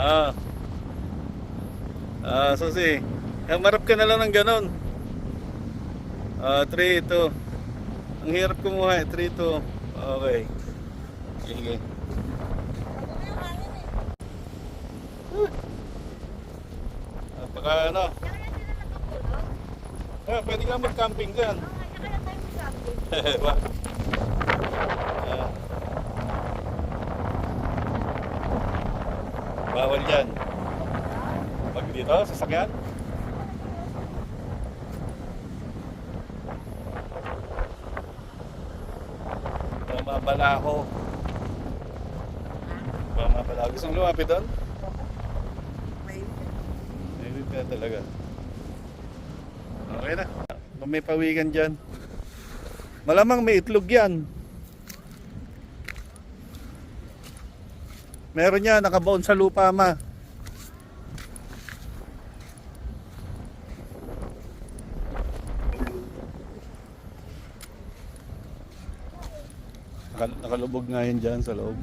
Ah, susi. Marap ka na lang ng ganon. 3, 2. Ang hirap kumuha eh. 3, 2. Okay. Sige. Napaka ano. Pwede ka mag-camping dyan. Ba? Ah, bawal dyan. Pag dito, sasakyan. Mabalaho. Mabalaho. Gusto mong lumapit doon? Maybe ka talaga. Okay na. Kung may pawikan dyan. Malamang may itlog yan. Meron yan, nakabaon sa lupa ma. Nakalubog nga yan dyan sa loob.